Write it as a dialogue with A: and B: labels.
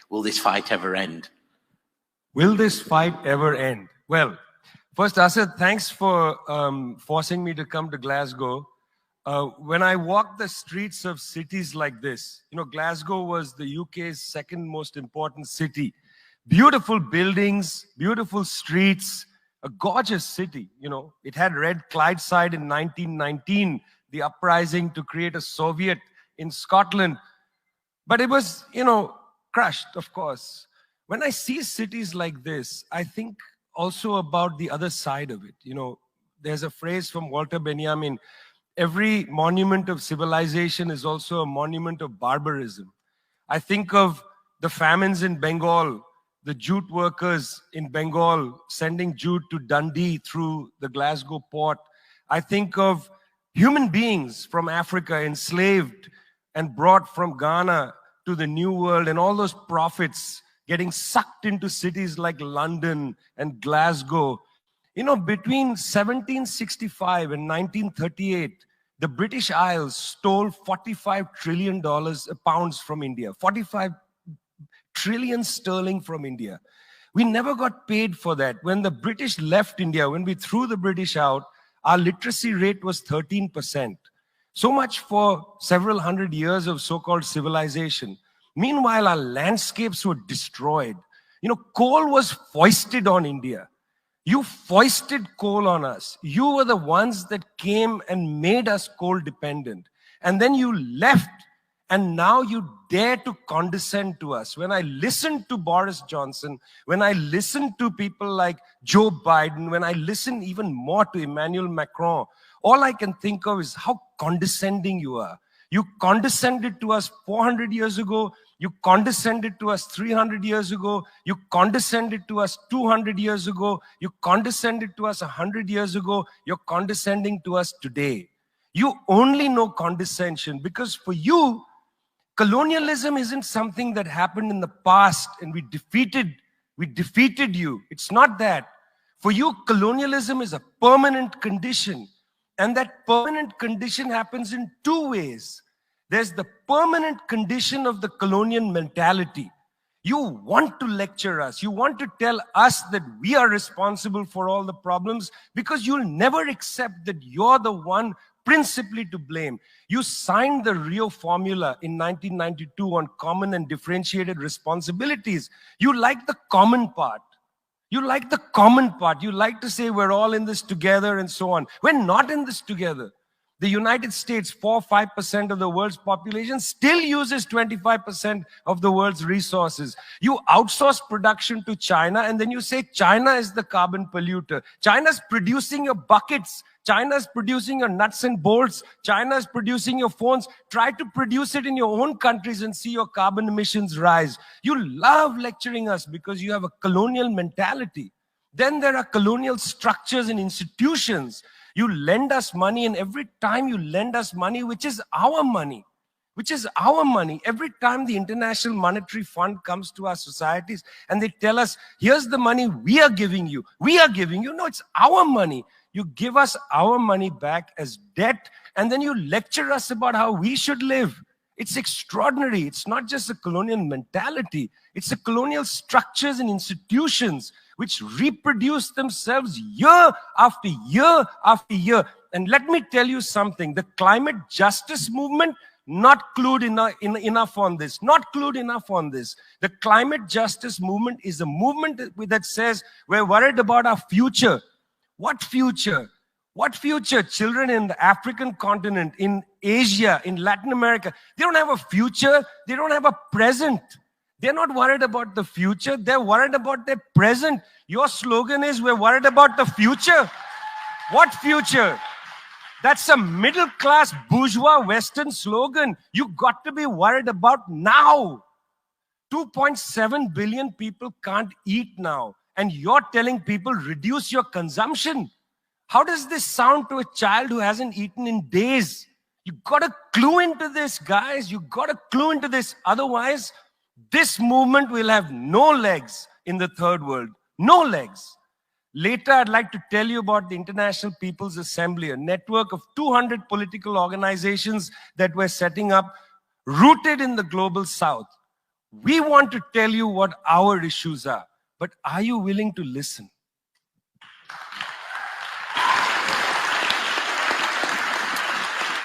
A: Will this fight ever end?
B: Will this fight ever end? Well, first, Asad, thanks for forcing me to come to Glasgow. When I walk the streets of cities like this, Glasgow was the UK's second most important city. Beautiful buildings, beautiful streets, a gorgeous city. It had Red Clydeside in 1919, the uprising to create a Soviet in Scotland. But it was, crushed, of course. When I see cities like this, I think also about the other side of it. There's a phrase from Walter Benjamin: every monument of civilization is also a monument of barbarism. I think of the famines in Bengal, the jute workers in Bengal sending jute to Dundee through the Glasgow port. I think of human beings from Africa enslaved and brought from Ghana to the New World, and all those prophets getting sucked into cities like London and Glasgow. Between 1765 and 1938, the British Isles stole $45 trillion pounds from India, 45 trillion sterling from India. We never got paid for that. When the British left India, when we threw the British out, our literacy rate was 13%. So much for several hundred years of so-called civilization. Meanwhile, our landscapes were destroyed. Coal was foisted on India. You foisted coal on us. You were the ones that came and made us coal dependent. And then you left, and now you dare to condescend to us. When I listen to Boris Johnson, when I listen to people like Joe Biden, when I listen even more to Emmanuel Macron, all I can think of is how condescending you are. You condescended to us 400 years ago. You condescended to us 300 years ago. You condescended to us 200 years ago. You condescended to us 100 years ago. You're condescending to us today. You only know condescension because for you, colonialism isn't something that happened in the past and we defeated you. It's not that. For you, colonialism is a permanent condition. And that permanent condition happens in two ways. There's the permanent condition of the colonial mentality. You want to lecture us. You want to tell us that we are responsible for all the problems because you'll never accept that you're the one principally to blame. You signed the Rio Formula in 1992 on common and differentiated responsibilities. You like the common part. You like the common part. You like to say we're all in this together and so on. We're not in this together. The United States, 4-5% of the world's population, still uses 25% of the world's resources. You outsource production to China, and then you say China is the carbon polluter. China's producing your buckets. China's producing your nuts and bolts. China's producing your phones. Try to produce it in your own countries and see your carbon emissions rise. You love lecturing us because you have a colonial mentality. Then there are colonial structures and institutions. You lend us money, and every time you lend us money, which is our money, every time the International Monetary Fund comes to our societies and they tell us, here's the money we are giving you. No, it's our money. You give us our money back as debt, and then you lecture us about how we should live. It's extraordinary. It's not just a colonial mentality. It's a colonial structures and institutions which reproduce themselves year after year after year. And let me tell you something. The climate justice movement, not clued enough on this. Not clued enough on this. The climate justice movement is a movement that says we're worried about our future. What future? What future? Children in the African continent, in Asia, in Latin America, they don't have a future. They don't have a present. They're not worried about the future. They're worried about their present. Your slogan is, we're worried about the future. What future? That's a middle-class bourgeois Western slogan. You got to be worried about now. 2.7 billion people can't eat now. And you're telling people, reduce your consumption. How does this sound to a child who hasn't eaten in days? You got to clue into this, guys. You got to clue into this. Otherwise, this movement will have no legs in the third world. No legs. Later, I'd like to tell you about the International People's Assembly, a network of 200 political organizations that we're setting up, rooted in the global south. We want to tell you what our issues are, but are you willing to listen?